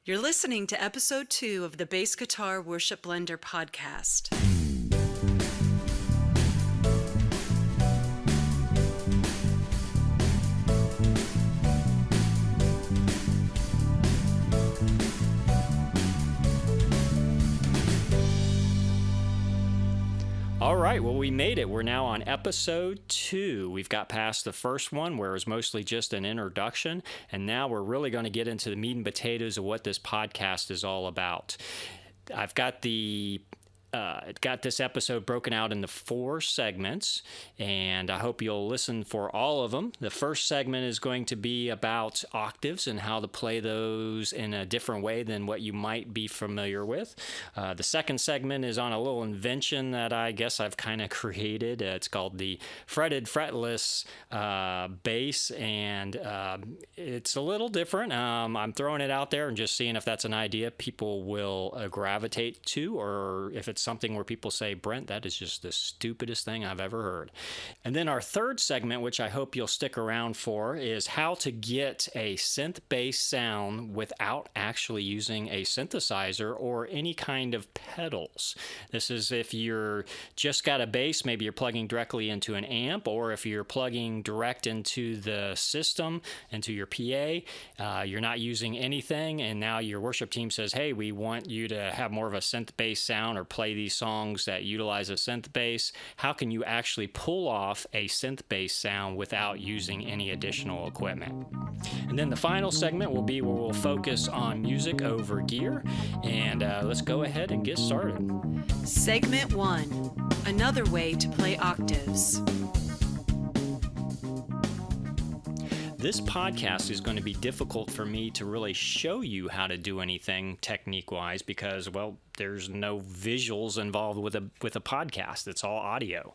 You're listening to episode 2 of the Bass Guitar Worship Blender podcast. All right, well, we made it. We're now on episode 2. We've got past the first one, where it was mostly just an introduction, and now we're really going to get into the meat and potatoes of what this podcast is all about. I've got this episode broken out into 4 segments, and I hope you'll listen for all of them. The first segment is going to be about octaves and how to play those in a different way than what you might be familiar with. The second segment is on a little invention that I guess I've kind of created. It's called the fretted fretless bass, and it's a little different. I'm throwing it out there and just seeing if that's an idea people will gravitate to, or if it's something where people say, Brent, that is just the stupidest thing I've ever heard. And then our third segment, which I hope you'll stick around for, is how to get a synth-based sound without actually using a synthesizer or any kind of pedals. This is if you're just got a bass, maybe you're plugging directly into an amp, or if you're plugging direct into the system, into your PA, you're not using anything, and now your worship team says, hey, we want you to have more of a synth-based sound or play these songs that utilize a synth bass. How can you actually pull off a synth bass sound without using any additional equipment? And then the final segment will be where we'll focus on music over gear. And let's go ahead and get started. Segment 1, another way to play octaves. This podcast is going to be difficult for me to really show you how to do anything technique-wise because, well, there's no visuals involved with a podcast. It's all audio.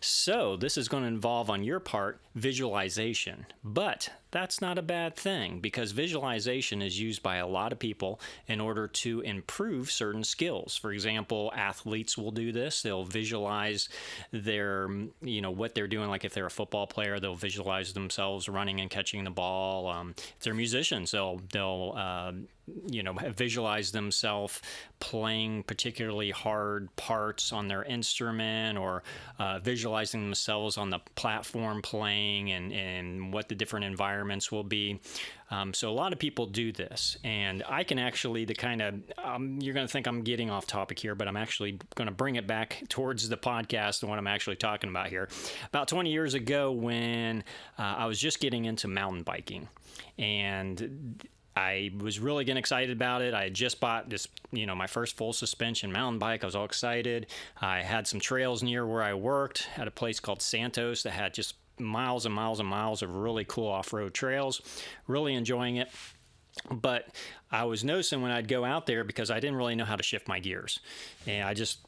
So this is going to involve, on your part, visualization. But that's not a bad thing because visualization is used by a lot of people in order to improve certain skills. For example, athletes will do this. They'll visualize their, what they're doing. Like if they're a football player, they'll visualize themselves running and catching the ball. If they're musicians, they'll visualize themselves playing particularly hard parts on their instrument, or visualizing themselves on the platform playing and what the different environments will be. So a lot of people do this, and I can actually, you're going to think I'm getting off topic here, but I'm actually going to bring it back towards the podcast and what I'm actually talking about here. About 20 years ago, when I was just getting into mountain biking, and I was really getting excited about it. I had just bought this, my first full suspension mountain bike. I was all excited. I had some trails near where I worked at a place called Santos that had just miles and miles and miles of really cool off-road trails. Really enjoying it. But I was noticing when I'd go out there, because I didn't really know how to shift my gears. And I just,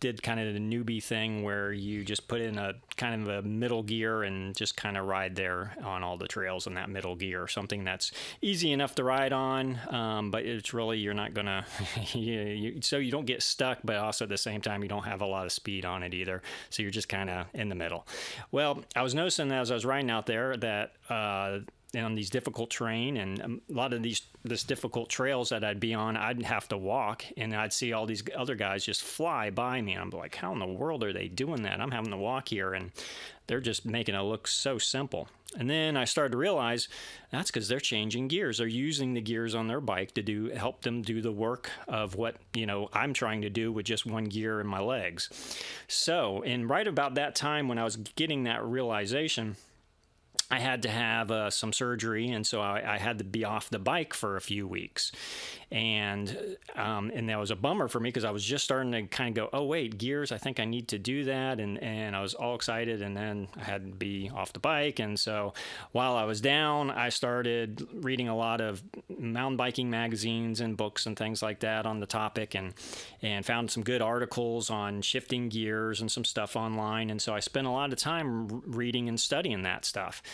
did kind of the newbie thing where you just put in a kind of a middle gear and just kind of ride there on all the trails in that middle gear. Something that's easy enough to ride on, but it's really, you're not going to, so you don't get stuck, but also at the same time, you don't have a lot of speed on it either. So you're just kind of in the middle. Well, I was noticing as I was riding out there that, on these difficult terrain and a lot of this difficult trails that I'd be on, I'd have to walk, and I'd see all these other guys just fly by me. And I'm like, how in the world are they doing that? I'm having to walk here, and they're just making it look so simple. And then I started to realize that's because they're changing gears. They're using the gears on their bike to help them do the work of what, I'm trying to do with just one gear in my legs. So, and right about that time when I was getting that realization, I had to have some surgery, and so I had to be off the bike for a few weeks. And that was a bummer for me because I was just starting to kind of go, oh, wait, gears, I think I need to do that. And I was all excited, and then I had to be off the bike. And so while I was down, I started reading a lot of mountain biking magazines and books and things like that on the topic, and found some good articles on shifting gears and some stuff online. And so I spent a lot of time reading and studying that stuff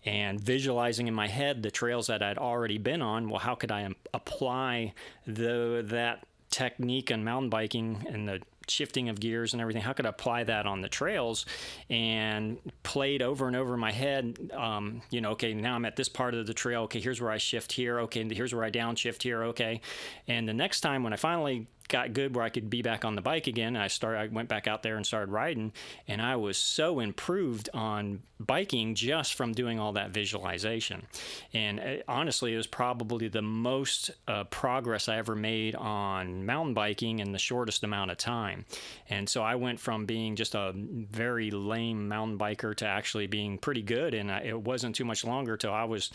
and visualizing in my head the trails that I'd already been on. Well, how could I apply that technique on mountain biking and the shifting of gears and everything, how could I apply that on the trails? And played over and over in my head, okay, now I'm at this part of the trail. Okay, here's where I shift here. Okay, here's where I downshift here. Okay. And the next time when I finally got good where I could be back on the bike again, I went back out there and started riding, and I was so improved on biking just from doing all that visualization. And honestly, it was probably the most progress I ever made on mountain biking in the shortest amount of time. And so I went from being just a very lame mountain biker to actually being pretty good, and it wasn't too much longer till I was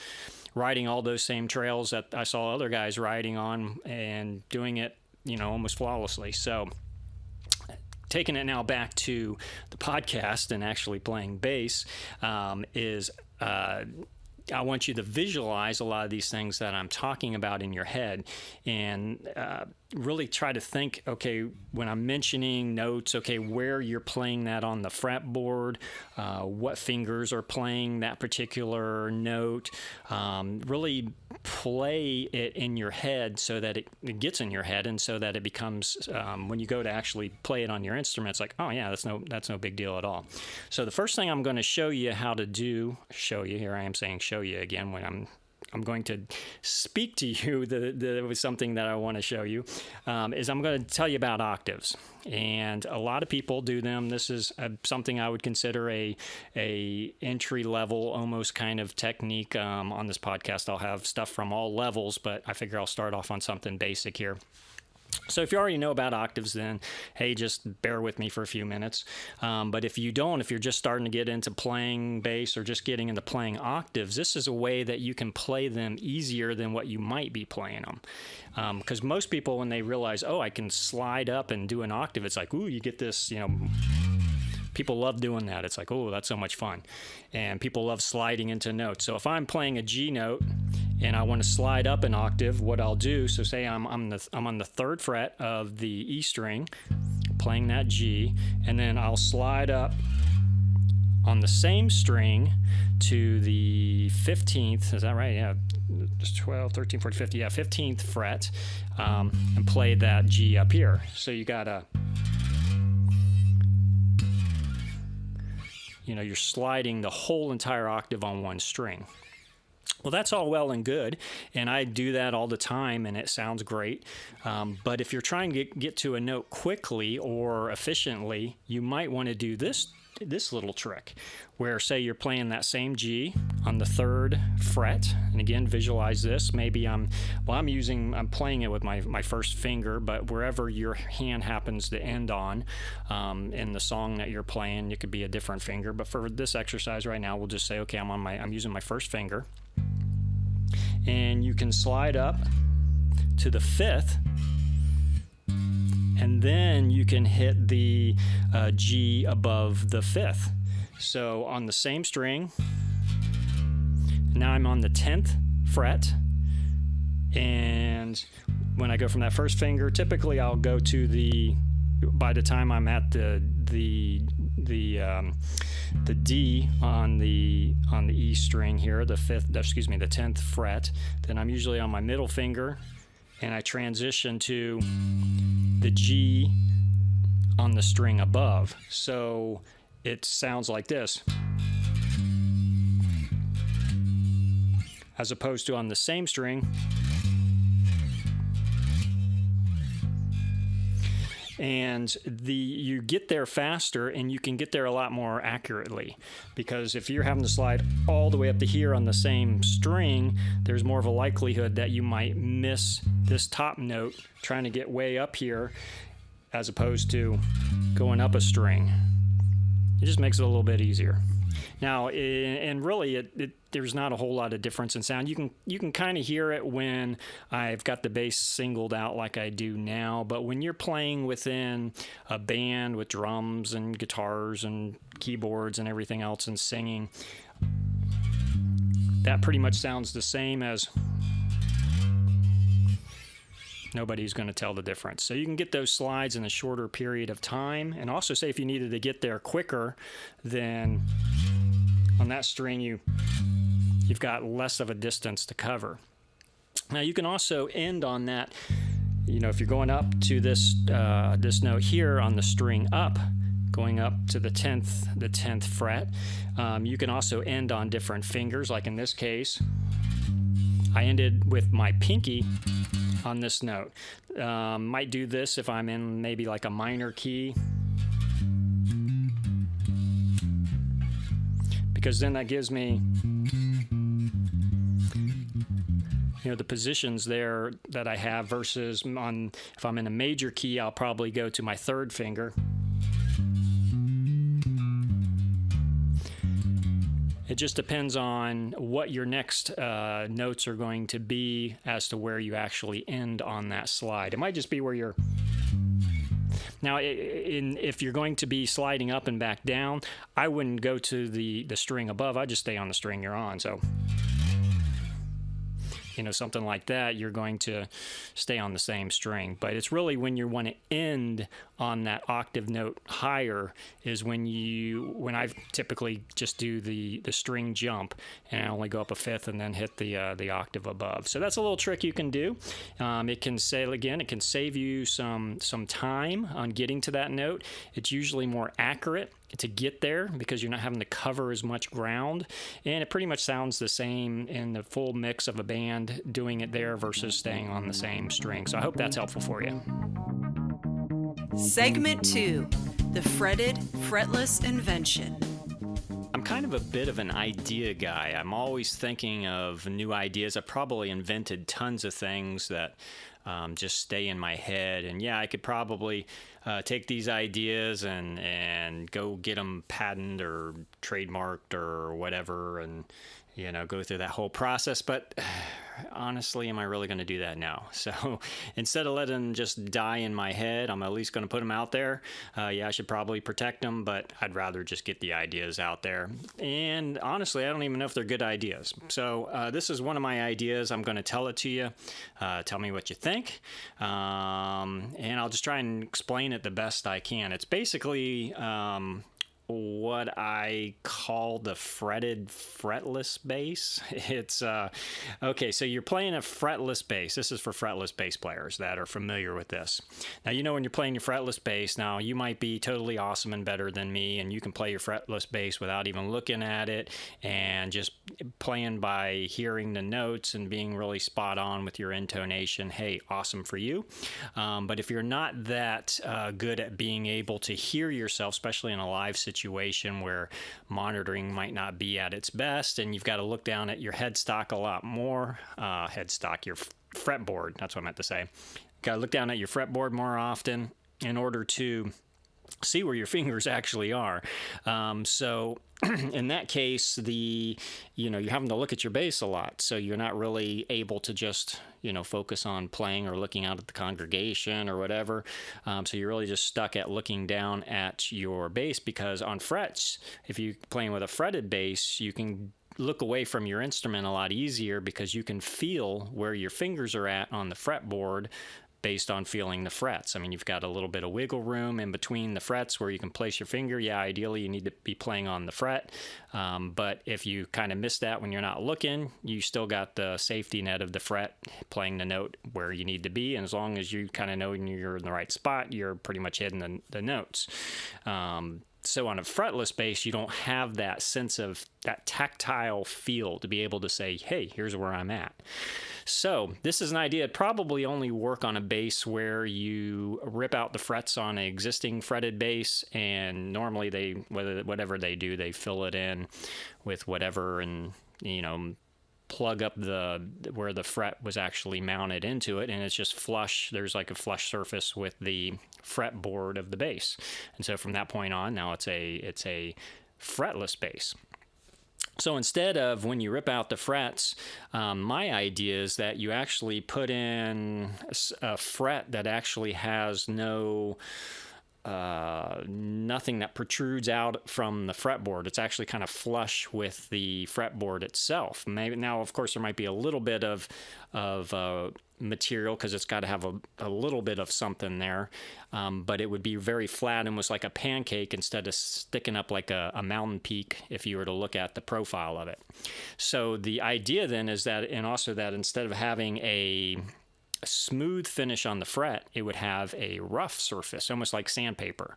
riding all those same trails that I saw other guys riding on and doing it almost flawlessly. So taking it now back to the podcast and actually playing bass is I want you to visualize a lot of these things that I'm talking about in your head, and really try to think, okay, when I'm mentioning notes, okay, where you're playing that on the fretboard, what fingers are playing that particular note. Really play it in your head so that it gets in your head, and so that it becomes, when you go to actually play it on your instrument, it's like, oh yeah, that's no big deal at all. So the first thing I'm going to show you how to do, here I am saying show you again when I'm going to speak to you. There was something that I want to show you, is I'm going to tell you about octaves. And a lot of people do them. This is something I would consider a entry level, almost kind of technique. On this podcast, I'll have stuff from all levels, but I figure I'll start off on something basic here. So if you already know about octaves, then, hey, just bear with me for a few minutes. But if you don't, if you're just starting to get into playing bass or just getting into playing octaves, this is a way that you can play them easier than what you might be playing them. Because most people, when they realize, oh, I can slide up and do an octave, it's like, ooh, you get this, people love doing that. It's like, oh, that's so much fun. And people love sliding into notes. So if I'm playing a G note and I want to slide up an octave, what I'll do, so say I'm on the 3rd fret of the E string, playing that G, and then I'll slide up on the same string to the 15th, is that right? Yeah, 12, 13, 14, 15, 15th fret, and play that G up here. So you gotta, you're sliding the whole entire octave on one string. Well, that's all well and good, and I do that all the time, and it sounds great. But if you're trying to get to a note quickly or efficiently, you might want to do this little trick, where say you're playing that same G on the 3rd fret, and again, visualize this. Maybe I'm playing it with my first finger, but wherever your hand happens to end on in the song that you're playing, it could be a different finger. But for this exercise right now, we'll just say, okay, I'm using my first finger. And you can slide up to the 5th, and then you can hit the G above the 5th. So on the same string, now I'm on the 10th fret, and when I go from that first finger, typically I'll go to by the time I'm at the D on the E string here, the 10th fret, then I'm usually on my middle finger, and I transition to the G on the string above. So it sounds like this, as opposed to on the same string. And you get there faster, and you can get there a lot more accurately, because if you're having to slide all the way up to here on the same string, there's more of a likelihood that you might miss this top note trying to get way up here, as opposed to going up a string. It just makes it a little bit easier. Now, and really, there's not a whole lot of difference in sound. You can kind of hear it when I've got the bass singled out like I do now, but when you're playing within a band with drums and guitars and keyboards and everything else and singing, that pretty much sounds the same as nobody's going to tell the difference. So you can get those slides in a shorter period of time. And also, say if you needed to get there quicker, then on that string you've got less of a distance to cover. Now you can also end on that if you're going up to this note here on the string up, going up to the 10th fret, you can also end on different fingers. Like in this case, I ended with my pinky on this note. Might do this if I'm in maybe like a minor key, because then that gives me the positions there that I have, versus if I'm in a major key, I'll probably go to my third finger. It just depends on what your next notes are going to be as to where you actually end on that slide. It might just be where you're... Now, if you're going to be sliding up and back down, I wouldn't go to the string above. I'd just stay on the string you're on. So, something like that, you're going to stay on the same string. But it's really when you want to end on that octave note higher is when I typically just do the string jump, and I only go up a fifth and then hit the octave above. So that's a little trick you can do. It can save you some time on getting to that note. It's usually more accurate to get there because you're not having to cover as much ground, and it pretty much sounds the same in the full mix of a band doing it there versus staying on the same string. So I hope that's helpful for you. Segment 2, the fretted, fretless invention. I'm kind of a bit of an idea guy. I'm always thinking of new ideas. I've probably invented tons of things that just stay in my head. And yeah, I could probably take these ideas and go get them patented or trademarked or whatever, and go through that whole process. But honestly, am I really going to do that? No. So instead of letting them just die in my head, I'm at least going to put them out there. Yeah, I should probably protect them, but I'd rather just get the ideas out there. And honestly, I don't even know if they're good ideas. So this is one of my ideas. I'm going to tell it to you. Tell me what you think. And I'll just try and explain it the best I can. It's basically what I call the fretted fretless bass. It's okay, so you're playing a fretless bass. This is for fretless bass players that are familiar with this. Now, when you're playing your fretless bass, now you might be totally awesome and better than me, and you can play your fretless bass without even looking at it and just playing by hearing the notes and being really spot on with your intonation. Hey, awesome for you. But if you're not that good at being able to hear yourself, especially in a live situation where monitoring might not be at its best, and you've got to look down at your headstock a lot more. Your fretboard, that's what I meant to say. Got to look down at your fretboard more often in order to see where your fingers actually are. So in that case, you're having to look at your bass a lot. So you're not really able to just, focus on playing or looking out at the congregation or whatever. So you're really just stuck at looking down at your bass, because on frets, if you're playing with a fretted bass, you can look away from your instrument a lot easier because you can feel where your fingers are at on the fretboard based on feeling the frets. I mean, you've got a little bit of wiggle room in between the frets where you can place your finger. Yeah, ideally you need to be playing on the fret. But if you kind of miss that when you're not looking, you still got the safety net of the fret playing the note where you need to be. And as long as you kind of know you're in the right spot, you're pretty much hitting the notes. So on a fretless bass, you don't have that sense of that tactile feel to be able to say, hey, here's where I'm at. So this is an idea. It'd probably only work on a bass where you rip out the frets on an existing fretted bass, and normally whatever they do, they fill it in with whatever, and plug up where the fret was actually mounted into it, and it's just flush. There's like a flush surface with the fretboard of the bass, and so from that point on, now it's a fretless bass. So instead of when you rip out the frets, my idea is that you actually put in a fret that actually has nothing that protrudes out from the fretboard. It's actually kind of flush with the fretboard itself. Maybe now, of course, there might be a little bit of material because it's got to have a little bit of something there, but it would be very flat, almost like a pancake, instead of sticking up like a mountain peak if you were to look at the profile of it. So the idea then is that, and also that instead of having a smooth finish on the fret, it would have a rough surface, almost like sandpaper,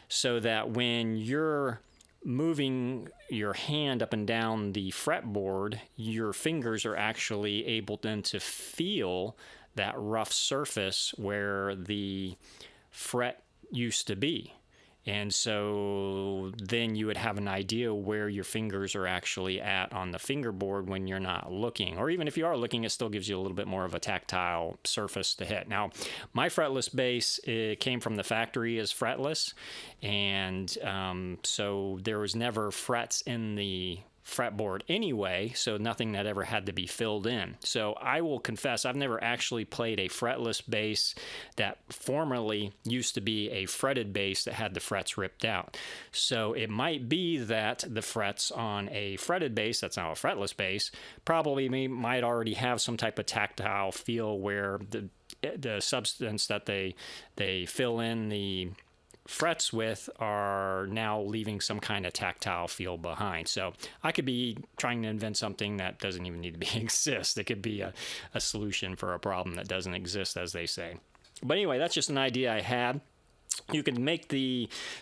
so that when you're moving your hand up and down the fretboard, your fingers are actually able then to feel that rough surface where the fret used to be. And so then you would have an idea where your fingers are actually at on the fingerboard when you're not looking. Or even if you are looking, it still gives you a little bit more of a tactile surface to hit. Now, my fretless bass, it came from the factory as fretless. And so there was never frets in the fretboard anyway, so nothing that ever had to be filled in. So I will confess, I've never actually played a fretless bass that formerly used to be a fretted bass that had the frets ripped out. So it might be that the frets on a fretted bass, that's now a fretless bass, probably might already have some type of tactile feel where the substance that they fill in the frets with are now leaving some kind of tactile feel behind. So I could be trying to invent something that doesn't even need to exist. It could be a solution for a problem that doesn't exist, as they say. But anyway, that's just an idea I had. You can make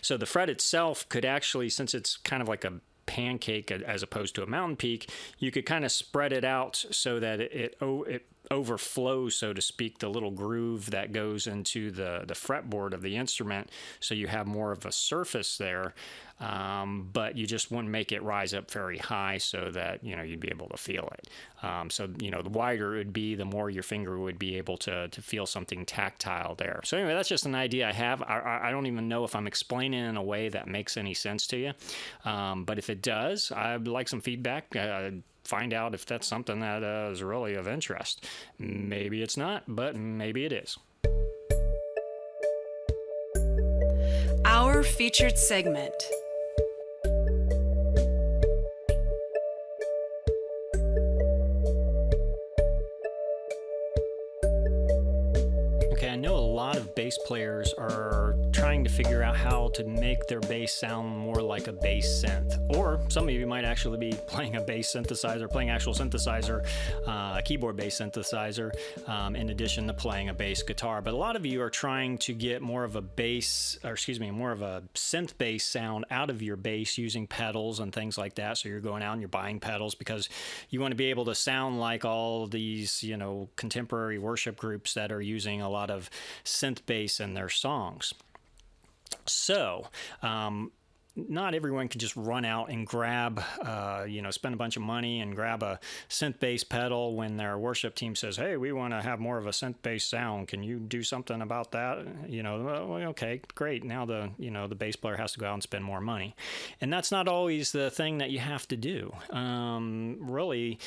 so the fret itself could actually, since it's kind of like a pancake as opposed to a mountain peak, you could kind of spread it out so that it overflows, so to speak, the little groove that goes into the fretboard of the instrument, so you have more of a surface there, but you just wouldn't make it rise up very high so that you'd be able to feel it. So the wider it would be, the more your finger would be able to feel something tactile there. So anyway, that's just an idea I have. I don't even know if I'm explaining it in a way that makes any sense to you, but if it does, I'd like some feedback. Find out if that's something that is really of interest. Maybe it's not, but maybe it is. Our featured segment. Okay, I know a lot of bass players are trying to figure out how to make their bass sound more like a bass synth. Or some of you might actually be playing a bass synthesizer, playing actual synthesizer, a keyboard bass synthesizer, in addition to playing a bass guitar. But a lot of you are trying to get more of a more of a synth bass sound out of your bass using pedals and things like that. So you're going out and you're buying pedals because you want to be able to sound like all these, contemporary worship groups that are using a lot of synth bass in their songs. So, not everyone can just run out and grab, spend a bunch of money and grab a synth bass pedal when their worship team says, hey, we want to have more of a synth bass sound. Can you do something about that? Okay, great. Now the bass player has to go out and spend more money. And that's not always the thing that you have to do. Really,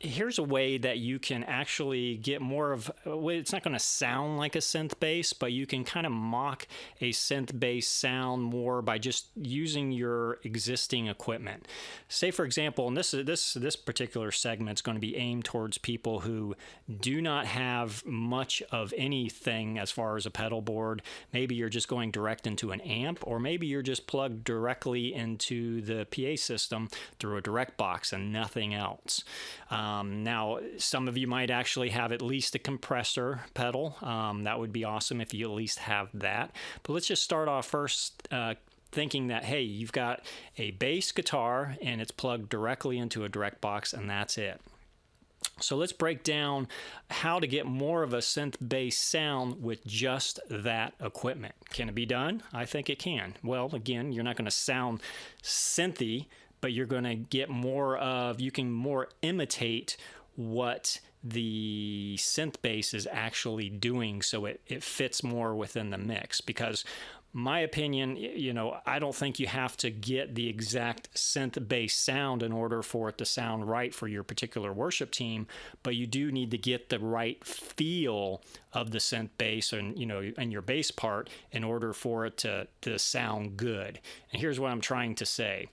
here's a way that you can actually get more of, it's not going to sound like a synth bass, but you can kind of mock a synth bass sound more by just using your existing equipment. Say, for example, and this particular segment is going to be aimed towards people who do not have much of anything as far as a pedal board. Maybe you're just going direct into an amp, or maybe you're just plugged directly into the PA system through a direct box and nothing else. Now, some of you might actually have at least a compressor pedal. That would be awesome if you at least have that. But let's just start off first thinking that, hey, you've got a bass guitar and it's plugged directly into a direct box and that's it. So let's break down how to get more of a synth bass sound with just that equipment. Can it be done? I think it can. Well, again, you're not going to sound synthy, but you're going to get you can more imitate what the synth bass is actually doing, so it fits more within the mix. Because my opinion, I don't think you have to get the exact synth bass sound in order for it to sound right for your particular worship team, but you do need to get the right feel of the synth bass and your bass part in order for it to sound good. And here's what I'm trying to say.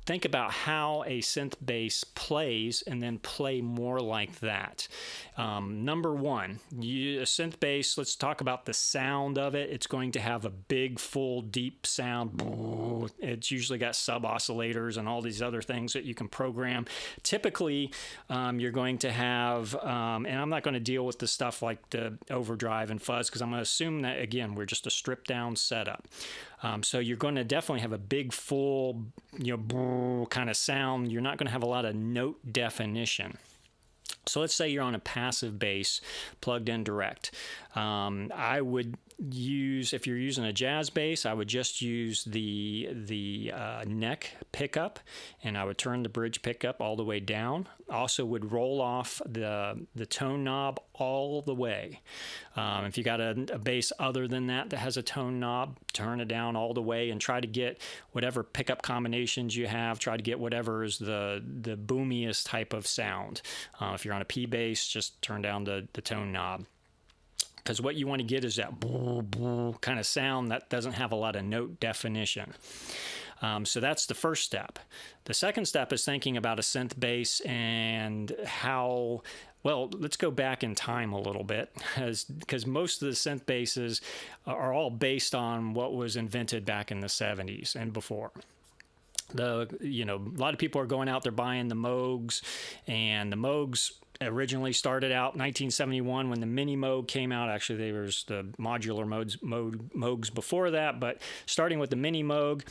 think about how a synth bass plays and then play more like that. Number one, a synth bass, let's talk about the sound of it. It's going to have a big, full, deep sound. It's usually got sub-oscillators and all these other things that you can program. Typically, you're going to have, and I'm not going to deal with the stuff like the overdrive and fuzz because I'm going to assume that, again, we're just a stripped-down setup. So you're going to definitely have a big, full, kind of sound. You're not going to have a lot of note definition. So let's say you're on a passive bass plugged in direct. I would use, if you're using a jazz bass, I would just use the neck pickup, and I would turn the bridge pickup all the way down. Also would roll off the tone knob all the way. If you got a bass other than that has a tone knob, turn it down all the way and try to get whatever pickup combinations you have. Try to get whatever is the boomiest type of sound. If you're on a P bass, just turn down the tone knob. Because what you want to get is that kind of sound that doesn't have a lot of note definition. So that's the first step. The second step is thinking about a synth bass and how, well, let's go back in time a little bit, because most of the synth basses are all based on what was invented back in the 70s and before. A lot of people are going out there buying the Moogs, and the Moogs originally started out 1971 when the Mini Moog came out. Actually, there was the modular Moogs before that, but starting with the Mini Moog,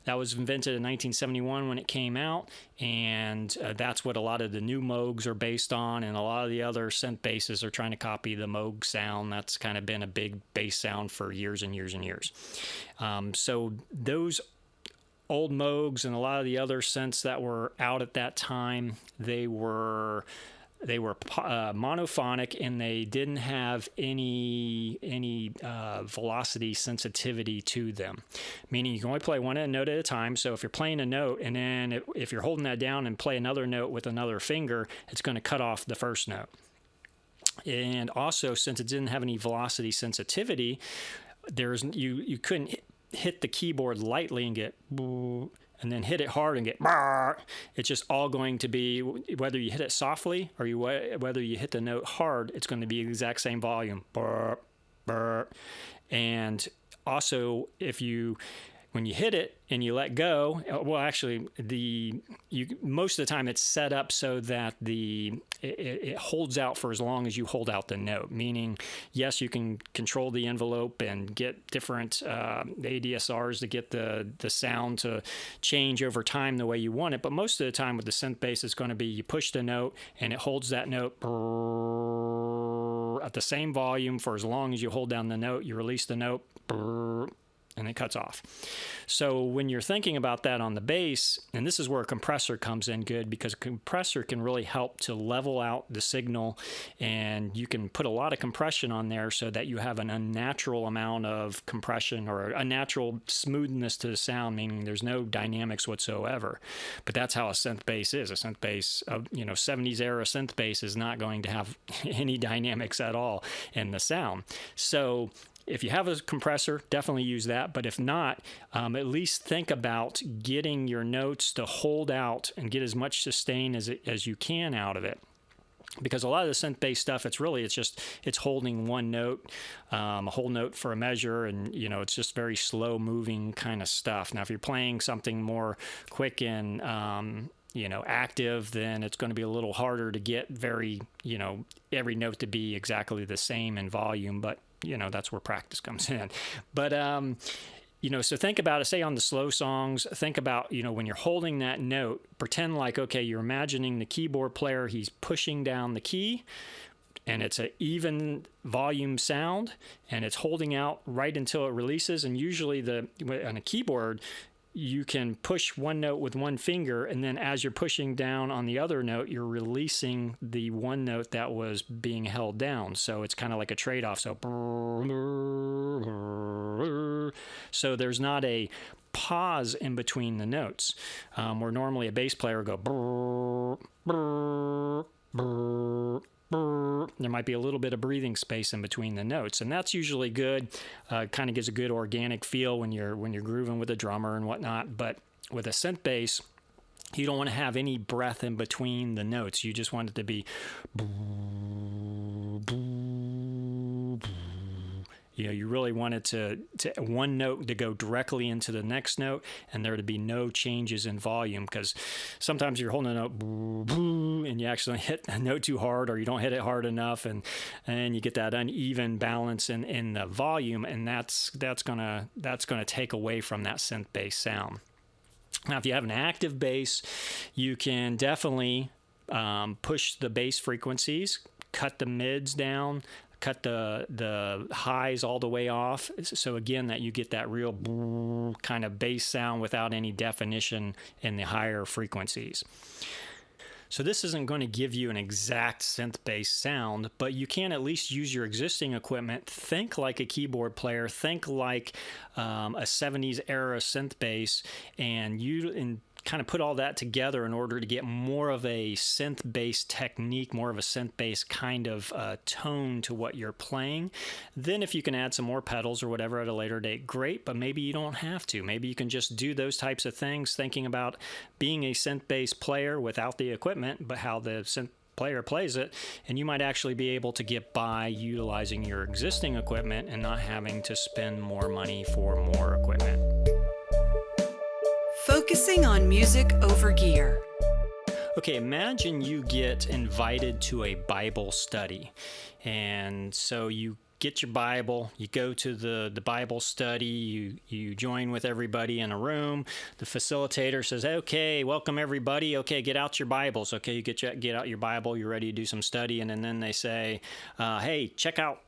that was invented in 1971 when it came out, and that's what a lot of the new Moogs are based on, and a lot of the other synth basses are trying to copy the Moog sound. That's kind of been a big bass sound for years and years and years. So those old Moogs and a lot of the other synths that were out at that time, they were monophonic, and they didn't have any velocity sensitivity to them, meaning you can only play one note at a time. So if you're playing a note, and then if you're holding that down and play another note with another finger, it's going to cut off the first note. And also, since it didn't have any velocity sensitivity, you couldn't hit the keyboard lightly and get and then hit it hard and get it's just all going to be, whether you hit it softly or whether you hit the note hard, it's going to be the exact same volume. And also, when you hit it and you let go, well, actually, most of the time it's set up so that it holds out for as long as you hold out the note. Meaning, yes, you can control the envelope and get different ADSRs to get the sound to change over time the way you want it. But most of the time with the synth bass, it's going to be you push the note and it holds that note at the same volume for as long as you hold down the note. You release the note, and it cuts off. So when you're thinking about that on the bass, and this is where a compressor comes in good, because a compressor can really help to level out the signal, and you can put a lot of compression on there so that you have an unnatural amount of compression or a natural smoothness to the sound, meaning there's no dynamics whatsoever. But that's how a synth bass is. A synth bass, 70s era synth bass is not going to have any dynamics at all in the sound. So if you have a compressor, definitely use that. But if not, at least think about getting your notes to hold out and get as much sustain as you can out of it. Because a lot of the synth bass stuff, it's holding one note, a whole note for a measure, and it's just very slow moving kind of stuff. Now, if you're playing something more quick and active, then it's going to be a little harder to get every note to be exactly the same in volume. But that's where practice comes in. But, so think about it, say on the slow songs, think about, when you're holding that note, pretend like, okay, you're imagining the keyboard player, he's pushing down the key, and it's an even volume sound, and it's holding out right until it releases. And usually on a keyboard, you can push one note with one finger, and then as you're pushing down on the other note, you're releasing the one note that was being held down. So it's kind of like a trade-off. So there's not a pause in between the notes, where normally a bass player would go there might be a little bit of breathing space in between the notes, and that's usually good. Kind of gives a good organic feel when you're grooving with a drummer and whatnot. But with a synth bass, You don't want to have any breath in between the notes. You just want it to be, you really want it to one note to go directly into the next note, and there to be no changes in volume, because sometimes you're holding a note and you actually hit a note too hard, or you don't hit it hard enough, and you get that uneven balance in the volume, and that's gonna take away from that synth bass sound. Now, if you have an active bass, you can definitely push the bass frequencies, cut the mids down, cut the highs all the way off. So again, that you get that real kind of bass sound without any definition in the higher frequencies. So this isn't going to give you an exact synth bass sound, but you can at least use your existing equipment. Think like a keyboard player, think like a 70s era synth bass, and kind of put all that together in order to get more of a synth bass technique, more of a synth bass kind of tone to what you're playing. Then if you can add some more pedals or whatever at a later date, great, but maybe you don't have to. Maybe you can just do those types of things, thinking about being a synth bass player without the equipment, but how the synth player plays it, and you might actually be able to get by utilizing your existing equipment and not having to spend more money for more equipment. Focusing on music over gear. Okay, imagine you get invited to a Bible study. And so you get your Bible, you go to the Bible study, you join with everybody in a room. The facilitator says, okay, welcome everybody. Okay, get out your Bibles. Okay, you get out your Bible, you're ready to do some study. And then they say, hey, check out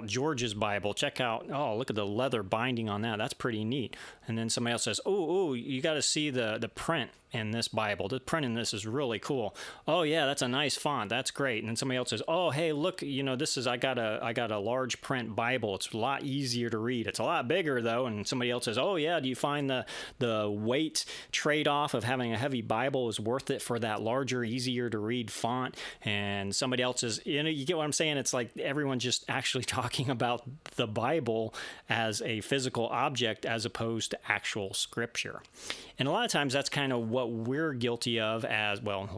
George's Bible. Look at the leather binding on that. That's pretty neat. And then somebody else says, oh, you got to see the print in this Bible. The print in this is really cool. Oh yeah, that's a nice font. That's great. And then somebody else says, oh hey, look, I got a large print Bible. It's a lot easier to read. It's a lot bigger though. And somebody else says, oh yeah, do you find the weight trade-off of having a heavy Bible is worth it for that larger, easier to read font? And somebody else says, you get what I'm saying? It's like everyone's just actually talking about the Bible as a physical object as opposed to actual scripture. And a lot of times that's kind of what we're guilty of as well.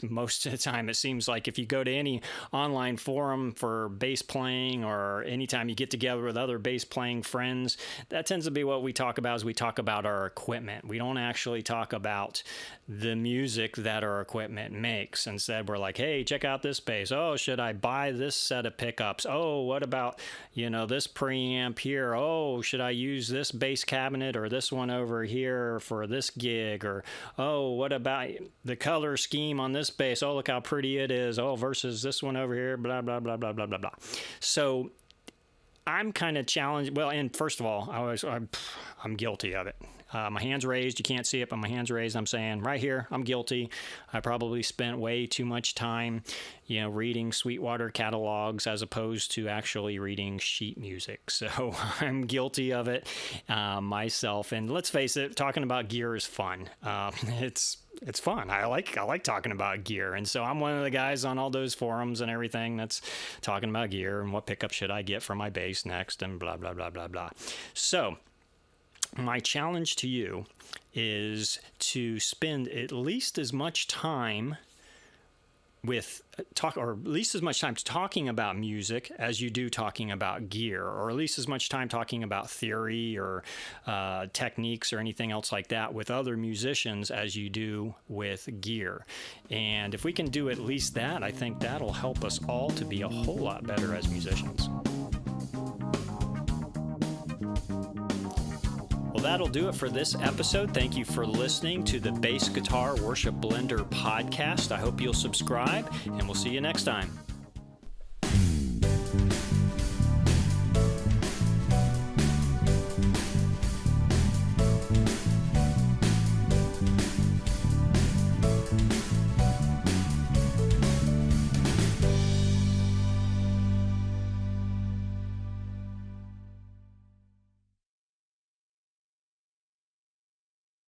Most of the time it seems like if you go to any online forum for bass playing, or anytime you get together with other bass playing friends, that tends to be what we talk about. Is we talk about our equipment. We don't actually talk about the music that our equipment makes. Instead, we're like, hey, check out this bass. Oh, should I buy this set of pickups? Oh, what about this preamp here? Oh, should I use this bass cabinet or this one over here for this gig? Or oh, what about the color scheme on this bass? Oh, look how pretty it is. Oh, versus this one over here, blah, blah, blah, blah, blah, blah, blah. So I'm kind of challenged. Well, and first of all, I'm guilty of it. My hand's raised. You can't see it, but my hand's raised. I'm saying right here, I'm guilty. I probably spent way too much time, reading Sweetwater catalogs as opposed to actually reading sheet music. So I'm guilty of it myself. And let's face it, talking about gear is fun. It's fun. I like talking about gear. And so I'm one of the guys on all those forums and everything that's talking about gear and what pickup should I get for my bass next and blah, blah, blah, blah, blah. So my challenge to you is to spend at least as much time talking about music as you do talking about gear, or at least as much time talking about theory or techniques or anything else like that with other musicians as you do with gear. And if we can do at least that, I think that'll help us all to be a whole lot better as musicians. Well, that'll do it for this episode. Thank you for listening to the Bass Guitar Worship Blender podcast. I hope you'll subscribe, and we'll see you next time.